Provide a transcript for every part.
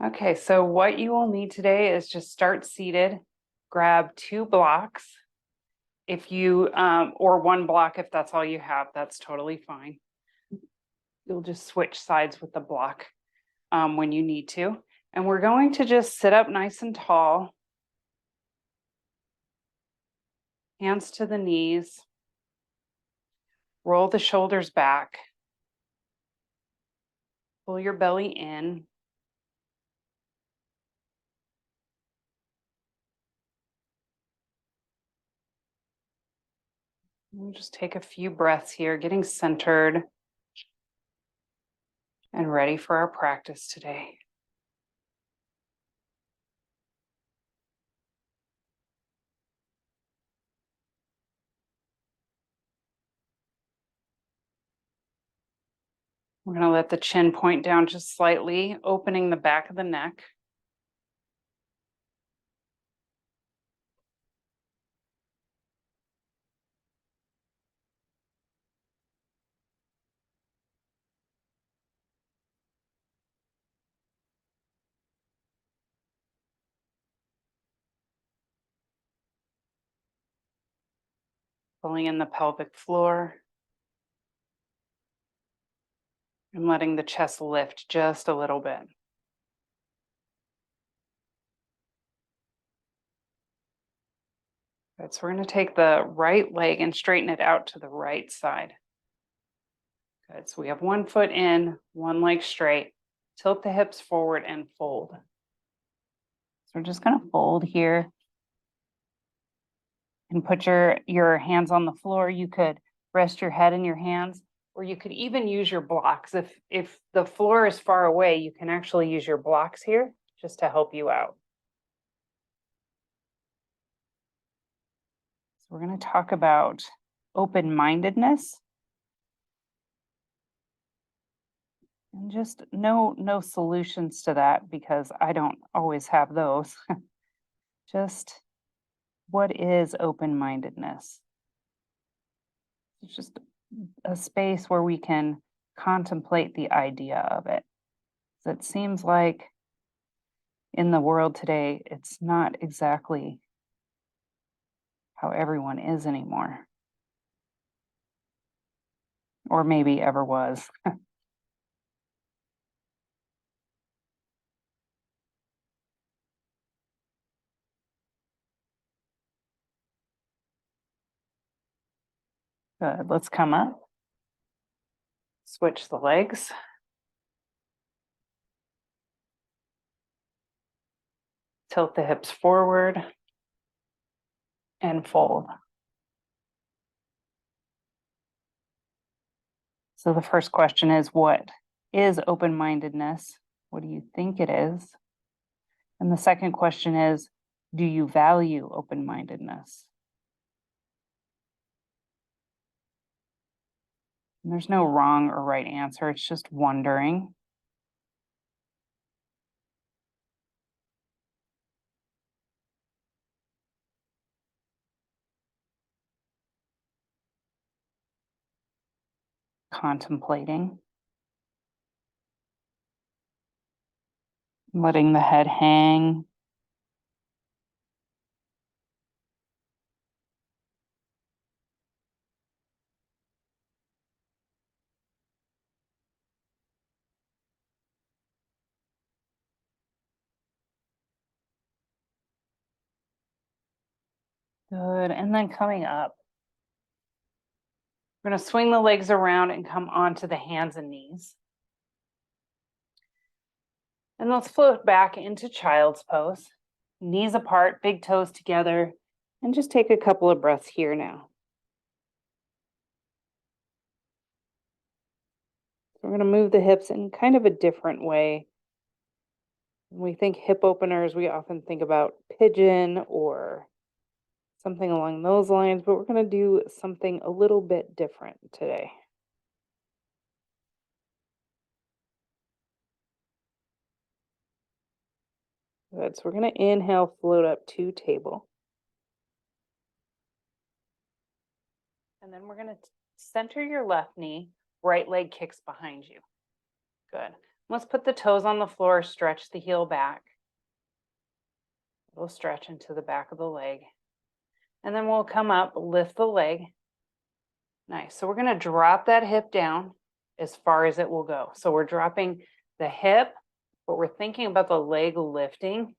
Okay, so what you will need today is just start seated, grab 2 blocks. If you, or 1 block, if that's all you have, that's totally fine. You'll just switch sides with the block when you need to. And we're going to just sit up nice and tall, hands to the knees, roll the shoulders back, pull your belly in. We'll just take a few breaths here, getting centered and ready for our practice today. We're going to let the chin point down just slightly, opening the back of the neck. Pulling in the pelvic floor and letting the chest lift just a little bit. Good, so we're going to take the right leg and straighten it out to the right side. Good, so we have 1 foot in, 1 leg straight. Tilt the hips forward and fold. So we're just going to fold here and put your hands on the floor. You could rest your head in your hands, or you could even use your blocks. If the floor is far away, you can actually use your blocks here just to help you out. So we're going to talk about open-mindedness. And just no solutions to that, because I don't always have those. Just what is open-mindedness? It's just a space where we can contemplate the idea of it. So it seems like in the world today, it's not exactly how everyone is anymore. Or maybe ever was. Good, let's come up. Switch the legs. Tilt the hips forward and fold. So the first question is, what is open-mindedness? What do you think it is? And the second question is, do you value open-mindedness? And there's no wrong or right answer. It's just wondering. Contemplating. Letting the head hang. Good, and then coming up. We're going to swing the legs around and come onto the hands and knees. And let's float back into child's pose. Knees apart, big toes together, and just take a couple of breaths here now. We're going to move the hips in kind of a different way. When we think hip openers, we often think about pigeon or something along those lines, but we're going to do something a little bit different today. Good, so we're going to inhale, float up to table. And then we're going to center your left knee, right leg kicks behind you. Good. Let's put the toes on the floor, stretch the heel back. We'll stretch into the back of the leg. And then we'll come up, lift the leg. Nice. So we're going to drop that hip down as far as it will go. So we're dropping the hip, but we're thinking about the leg lifting.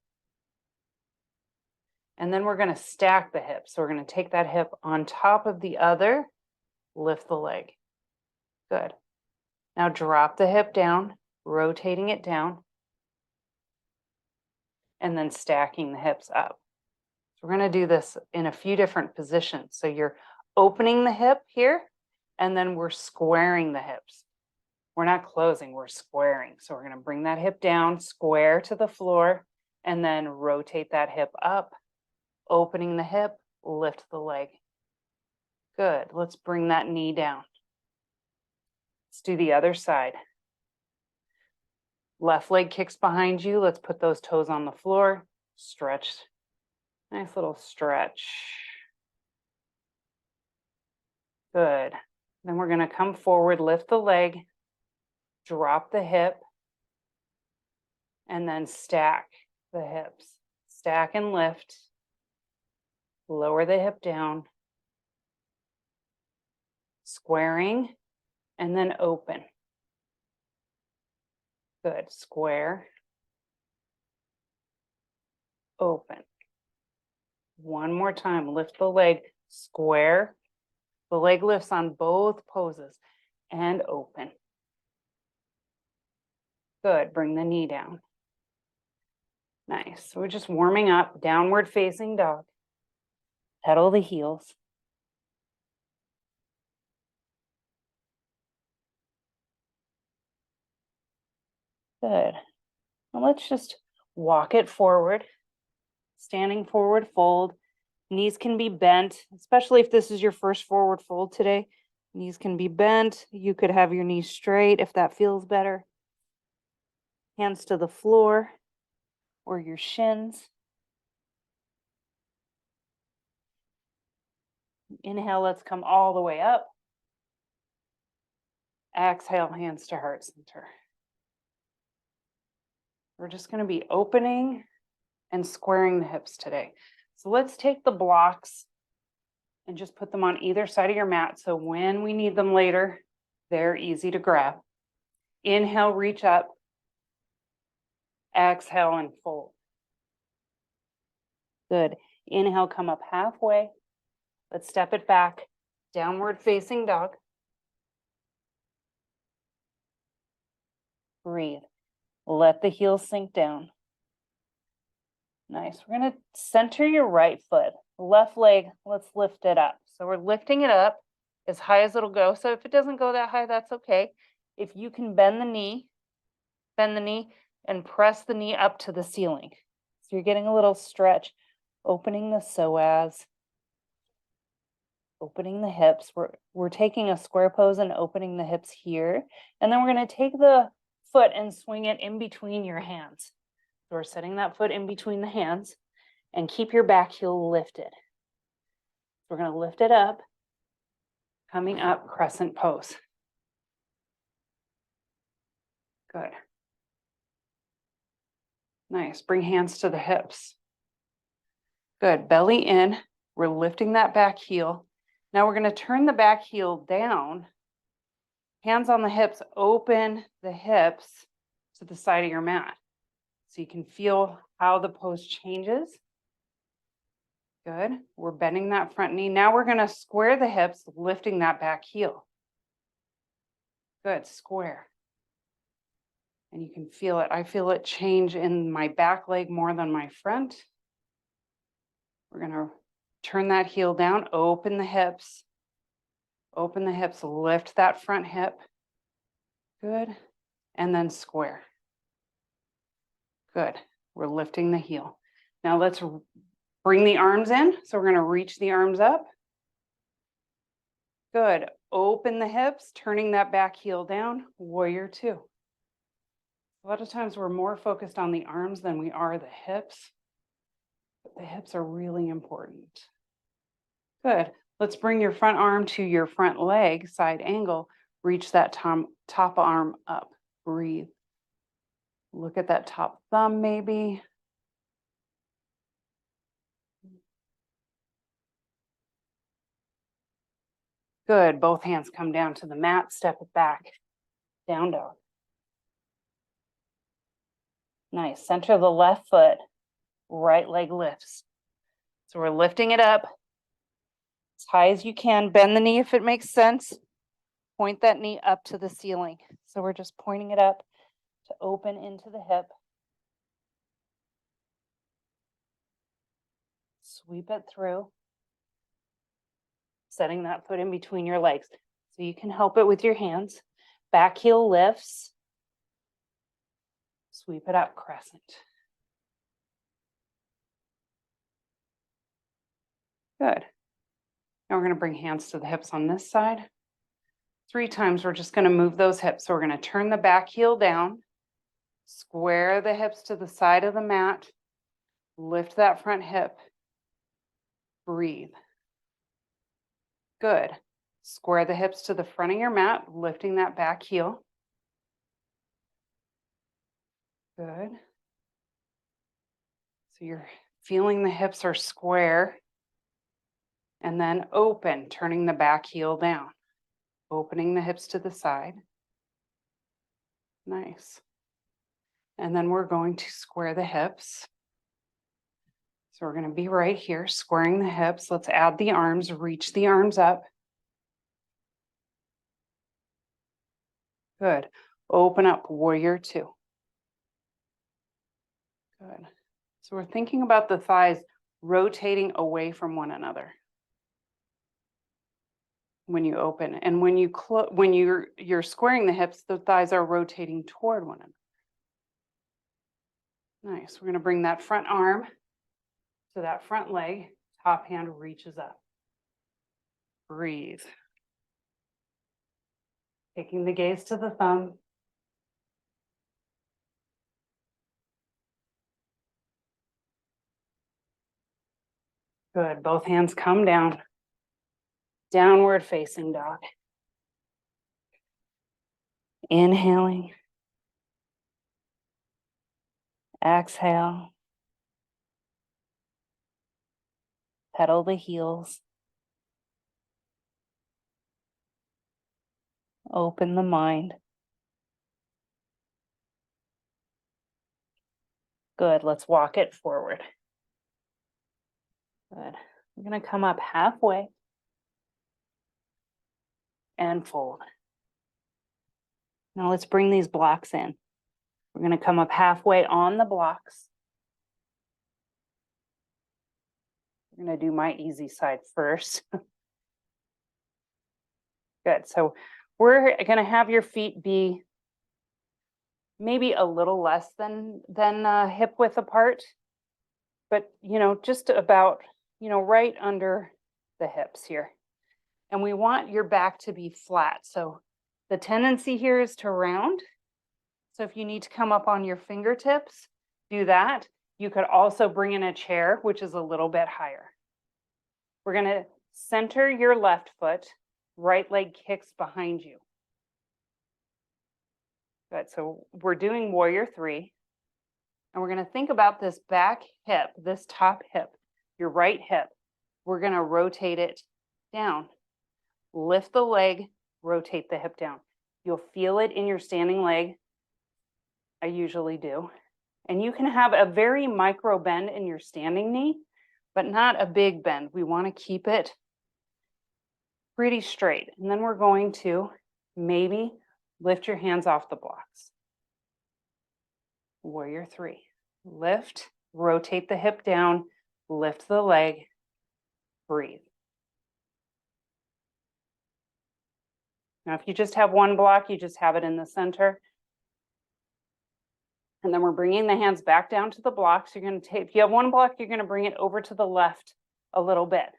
And then we're going to stack the hip. So we're going to take that hip on top of the other, lift the leg. Good. Now drop the hip down, rotating it down, and then stacking the hips up. So we're going to do this in a few different positions. So you're opening the hip here, and then we're squaring the hips. We're not closing, we're squaring. So we're going to bring that hip down, square to the floor, and then rotate that hip up, opening the hip, lift the leg. Good. Let's bring that knee down. Let's do the other side. Left leg kicks behind you. Let's put those toes on the floor. Stretch. Nice little stretch. Good. Then we're going to come forward, lift the leg, drop the hip, and then stack the hips. Stack and lift. Lower the hip down. Squaring, and then open. Good. Square. Open. One more time. Lift the leg. Square. The leg lifts on both poses. And open. Good. Bring the knee down. Nice. So we're just warming up. Downward facing dog. Pedal the heels. Good. Now let's just walk it forward. Standing forward fold. Knees can be bent, especially if this is your first forward fold today. Knees can be bent. You could have your knees straight if that feels better. Hands to the floor or your shins. Inhale, let's come all the way up. Exhale, hands to heart center. We're just going to be opening and squaring the hips today. So let's take the blocks and just put them on either side of your mat. So when we need them later, they're easy to grab. Inhale, reach up. Exhale and fold. Good. Inhale, come up halfway. Let's step it back. Downward facing dog. Breathe. Let the heels sink down. Nice. We're going to center your right foot. Left leg, let's lift it up. So we're lifting it up as high as it'll go. So if it doesn't go that high, that's okay. If you can bend the knee and press the knee up to the ceiling. So you're getting a little stretch, opening the psoas, opening the hips. We're taking a square pose and opening the hips here. And then we're going to take the foot and swing it in between your hands. So we're setting that foot in between the hands and keep your back heel lifted. We're going to lift it up, coming up crescent pose. Good. Nice. Bring hands to the hips. Good. Belly in. We're lifting that back heel. Now we're going to turn the back heel down. Hands on the hips, open the hips to the side of your mat. So you can feel how the pose changes. Good. We're bending that front knee. Now we're going to square the hips, lifting that back heel. Good. Square. And you can feel it. I feel it change in my back leg more than my front. We're going to turn that heel down, open the hips. Open the hips, lift that front hip. Good. And then square. Good. We're lifting the heel. Now let's bring the arms in. So we're going to reach the arms up. Good. Open the hips, turning that back heel down. Warrior two. A lot of times we're more focused on the arms than we are the hips. But the hips are really important. Good. Let's bring your front arm to your front leg, side angle. Reach that top arm up. Breathe. Look at that top thumb maybe. Good. Both hands come down to the mat, step it back. Down dog. Nice. Center of the left foot, right leg lifts. So we're lifting it up as high as you can. Bend the knee if it makes sense. Point that knee up to the ceiling. So we're just pointing it up to open into the hip. Sweep it through. Setting that foot in between your legs. So you can help it with your hands. Back heel lifts. Sweep it up, crescent. Good. Now we're going to bring hands to the hips on this side. 3 times we're just going to move those hips. So we're going to turn the back heel down, square the hips to the side of the mat, lift that front hip, breathe. Good. Square the hips to the front of your mat, lifting that back heel. Good. So you're feeling the hips are square. And then open, turning the back heel down. Opening the hips to the side. Nice. And then we're going to square the hips. So we're going to be right here, squaring the hips. Let's add the arms, reach the arms up. Good. Open up, warrior 2. Good. So we're thinking about the thighs rotating away from one another when you open. And when you when you're squaring the hips, the thighs are rotating toward one another. Nice. We're going to bring that front arm to that front leg. Top hand reaches up. Breathe. Taking the gaze to the thumb. Good. Both hands come down. Downward facing dog. Inhaling. Exhale. Pedal the heels. Open the mind. Good. Let's walk it forward. Good. We're going to come up halfway and fold. Now let's bring these blocks in. We're going to come up halfway on the blocks. We're going to do my easy side first. Good. So we're going to have your feet be maybe a little less than hip width apart, but just about right under the hips here. And we want your back to be flat. So the tendency here is to round. So if you need to come up on your fingertips, do that. You could also bring in a chair, which is a little bit higher. We're going to center your left foot, right leg kicks behind you. Good. So we're doing warrior 3. And we're going to think about this back hip, this top hip, your right hip. We're going to rotate it down. Lift the leg, rotate the hip down. You'll feel it in your standing leg. I usually do. And you can have a very micro bend in your standing knee, but not a big bend. We want to keep it pretty straight. And then we're going to maybe lift your hands off the blocks. Warrior 3. Lift, rotate the hip down, lift the leg, breathe. Now, if you just have one block, you just have it in the center. And then we're bringing the hands back down to the blocks. You're going to take, if you have one block, you're going to bring it over to the left a little bit.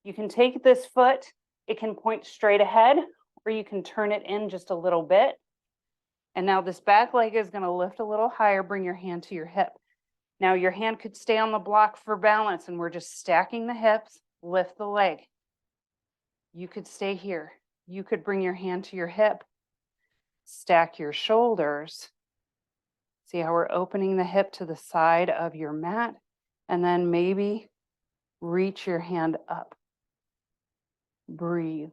You can take this foot, it can point straight ahead, or you can turn it in just a little bit. And now this back leg is going to lift a little higher, bring your hand to your hip. Now your hand could stay on the block for balance, and we're just stacking the hips, lift the leg. You could stay here. You could bring your hand to your hip, stack your shoulders, See how we're opening the hip to the side of your mat, and then maybe reach your hand up. Breathe.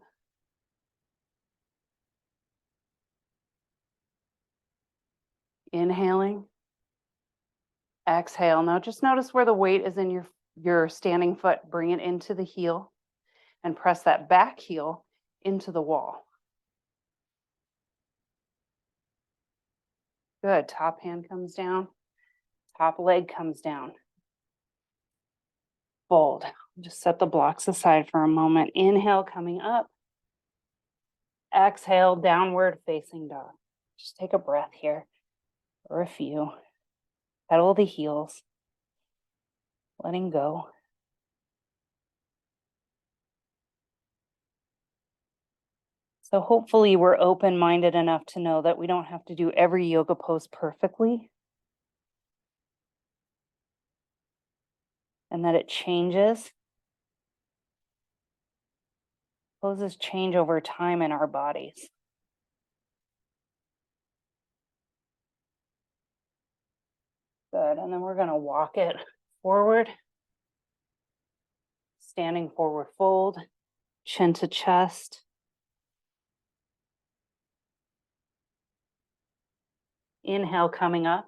Inhaling. Exhale. Now just notice where the weight is in your standing foot. Bring it into the heel and press that back heel into the wall. Good. Top hand comes down. Top leg comes down. Fold. Just set the blocks aside for a moment. Inhale, coming up. Exhale, downward facing dog. Just take a breath here, or a few. Pedal the heels. Letting go. So hopefully we're open-minded enough to know that we don't have to do every yoga pose perfectly. And that it changes. Poses change over time in our bodies. Good, and then we're gonna walk it forward. Standing forward fold, chin to chest. Inhale coming up.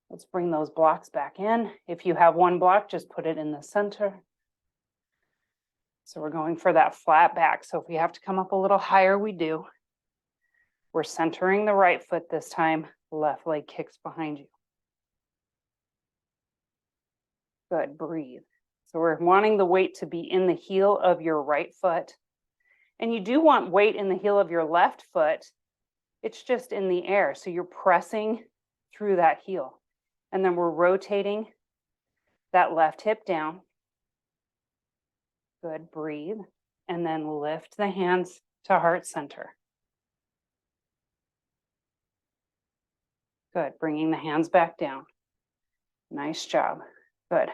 Let's bring those blocks back in. If you have one block, just put it in the center. So we're going for that flat back. So if we have to come up a little higher, we do. We're centering the right foot this time. Left leg kicks behind you. Good, breathe. So we're wanting the weight to be in the heel of your right foot. And you do want weight in the heel of your left foot. It's just in the air. So you're pressing through that heel. And then we're rotating that left hip down. Good, breathe. And then lift the hands to heart center. Good, bringing the hands back down. Nice job. Good.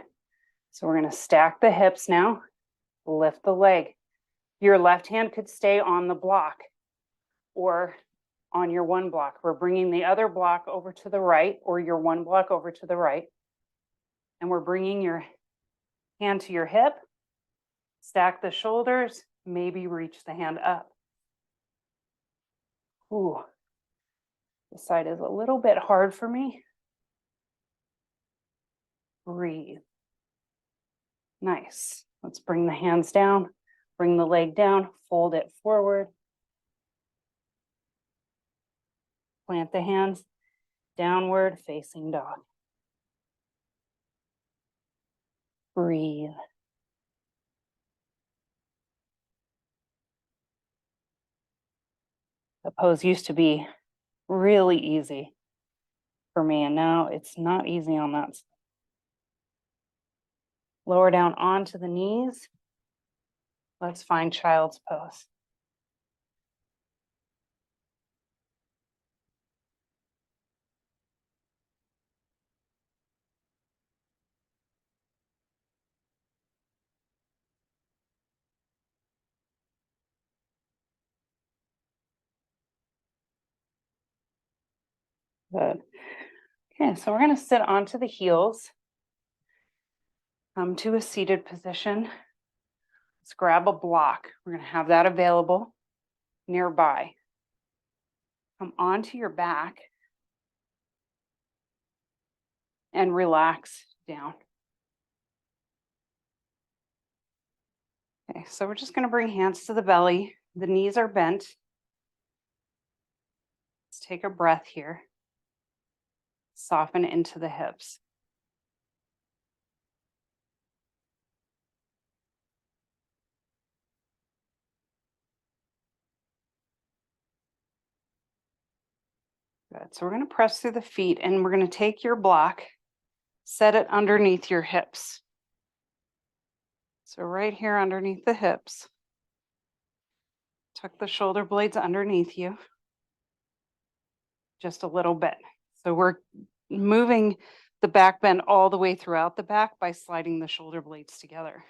So we're going to stack the hips now. Lift the leg. Your left hand could stay on the block or on your one block. We're bringing the other block over to the right, or your one block over to the right. And we're bringing your hand to your hip. Stack the shoulders. Maybe reach the hand up. Ooh. This side is a little bit hard for me. Breathe. Nice. Let's bring the hands down, bring the leg down, fold it forward. Plant the hands, downward facing dog. Breathe. The pose used to be really easy for me, and now it's not easy on that side. Lower down onto the knees. Let's find child's pose. Good. Okay, so we're going to sit onto the heels. Come to a seated position. Let's grab a block. We're going to have that available nearby. Come onto your back and relax down. Okay, so we're just going to bring hands to the belly. The knees are bent. Let's take a breath here. Soften into the hips. Good. So we're going to press through the feet, and we're going to take your block, set it underneath your hips. So right here underneath the hips. Tuck the shoulder blades underneath you. Just a little bit. So we're moving the back bend all the way throughout the back by sliding the shoulder blades together.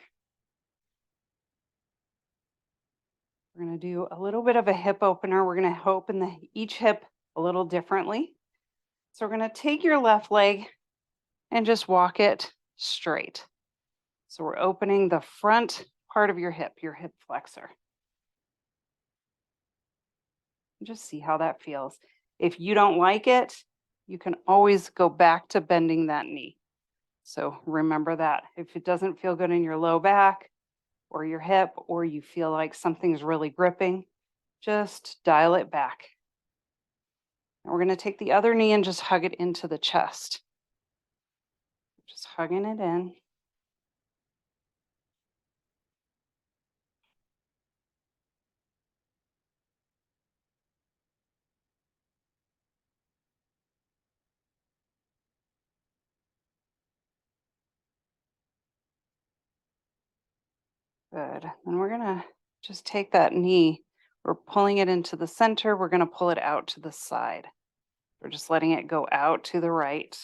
We're going to do a little bit of a hip opener. We're going to open each hip a little differently. So we're going to take your left leg and just walk it straight. So we're opening the front part of your hip flexor. Just see how that feels. If you don't like it, you can always go back to bending that knee. So remember that. If it doesn't feel good in your low back or your hip, or you feel like something's really gripping, just dial it back. And we're going to take the other knee and just hug it into the chest. Just hugging it in. Good. And we're going to just take that knee. We're pulling it into the center. We're going to pull it out to the side. We're just letting it go out to the right.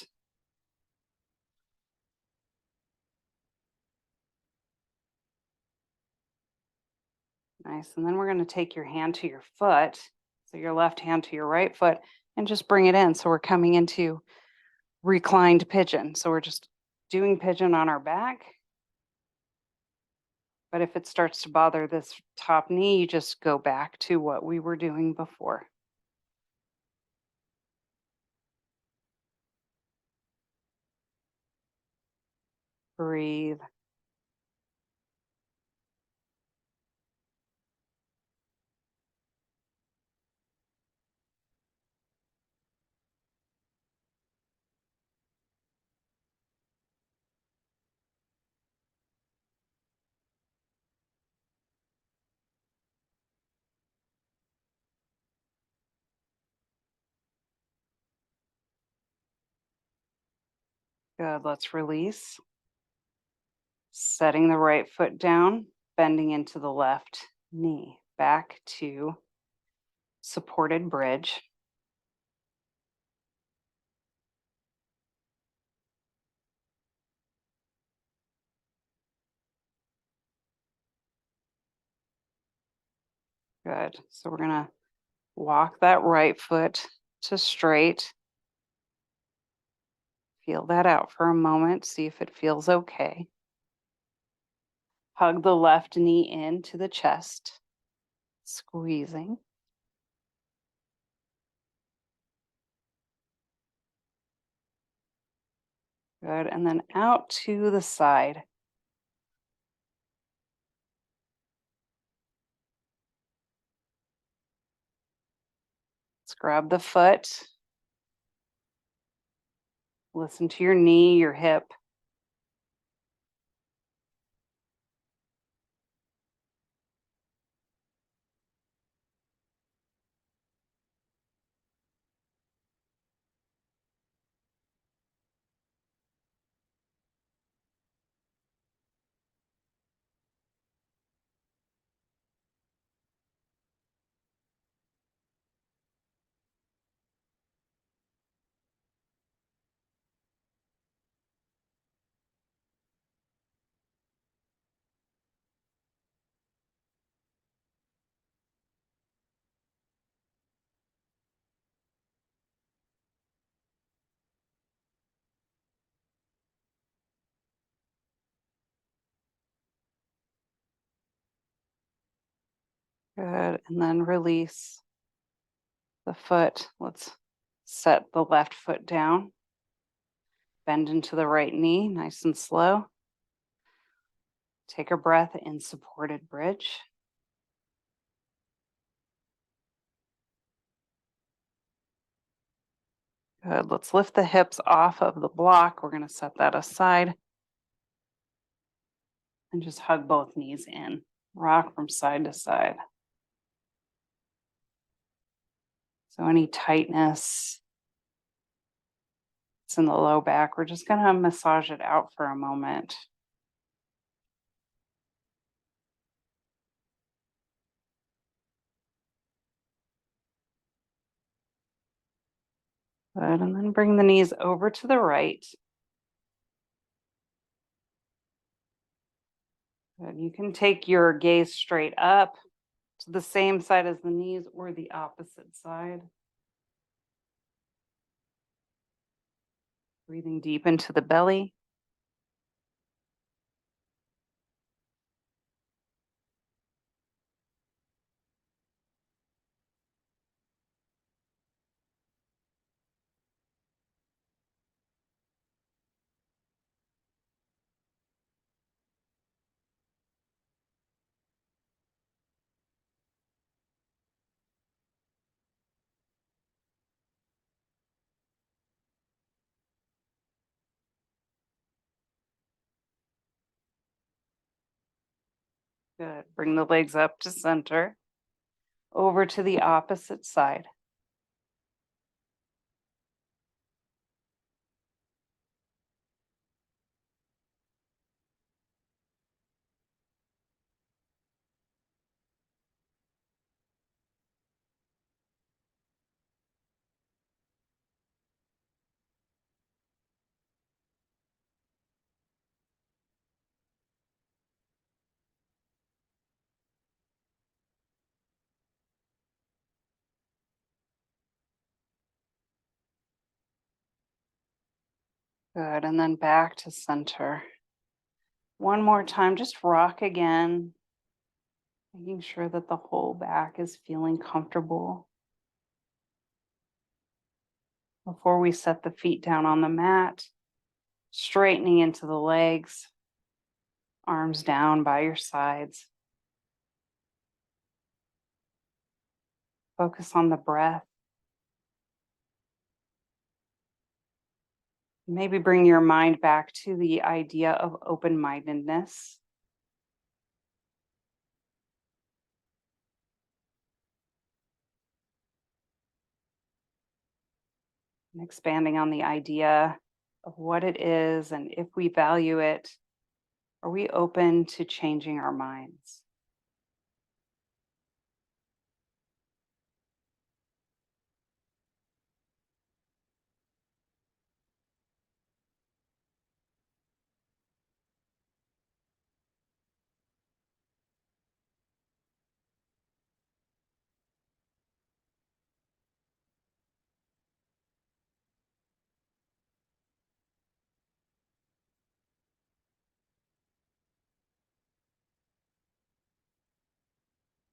Nice. And then we're going to take your hand to your foot. So your left hand to your right foot and just bring it in. So we're coming into reclined pigeon. So we're just doing pigeon on our back. But if it starts to bother this top knee, you just go back to what we were doing before. Breathe. Good. Let's release. Setting the right foot down, bending into the left knee. Back to supported bridge. Good. So we're going to walk that right foot to straight. Feel that out for a moment. See if it feels okay. Hug the left knee into the chest, squeezing. Good. And then out to the side. Let's grab the foot. Listen to your knee, your hip. Good. And then release the foot. Let's set the left foot down. Bend into the right knee, nice and slow. Take a breath in supported bridge. Good. Let's lift the hips off of the block. We're going to set that aside and just hug both knees in. Rock from side to side. So any tightness that's in the low back, we're just going to massage it out for a moment. Good. And then bring the knees over to the right. Good. You can take your gaze straight up to the same side as the knees or the opposite side. Breathing deep into the belly. Good. Bring the legs up to center. Over to the opposite side. Good. And then back to center. One more time, just rock again, making sure that the whole back is feeling comfortable. Before we set the feet down on the mat, straightening into the legs, arms down by your sides. Focus on the breath. Maybe bring your mind back to the idea of open-mindedness. And expanding on the idea of what it is and if we value it, are we open to changing our minds?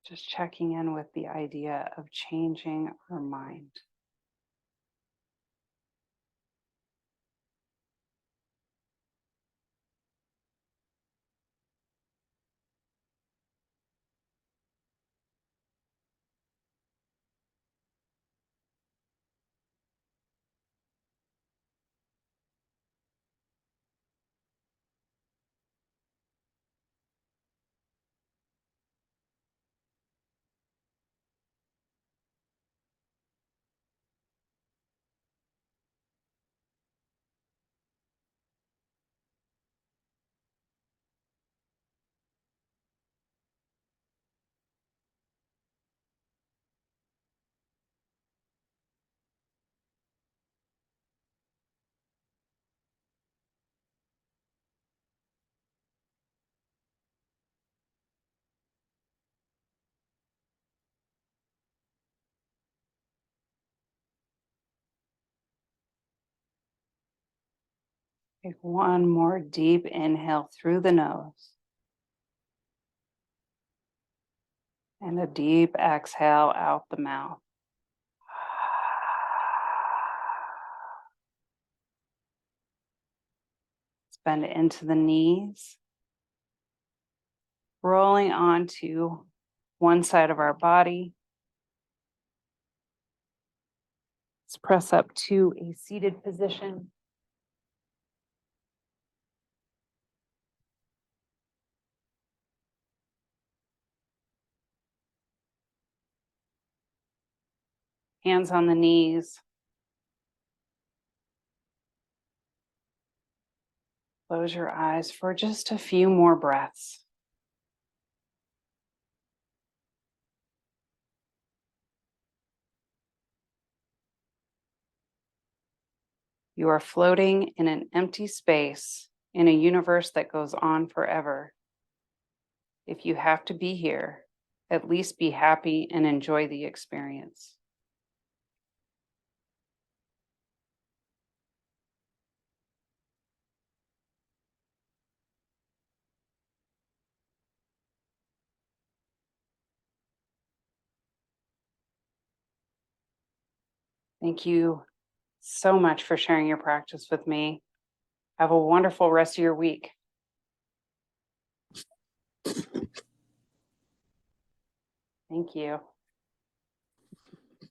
Just checking in with the idea of changing our mind. Take one more deep inhale through the nose and a deep exhale out the mouth. Bend into the knees, rolling onto one side of our body. Let's press up to a seated position. Hands on the knees. Close your eyes for just a few more breaths. You are floating in an empty space in a universe that goes on forever. If you have to be here, at least be happy and enjoy the experience. Thank you so much for sharing your practice with me. Have a wonderful rest of your week. Thank you.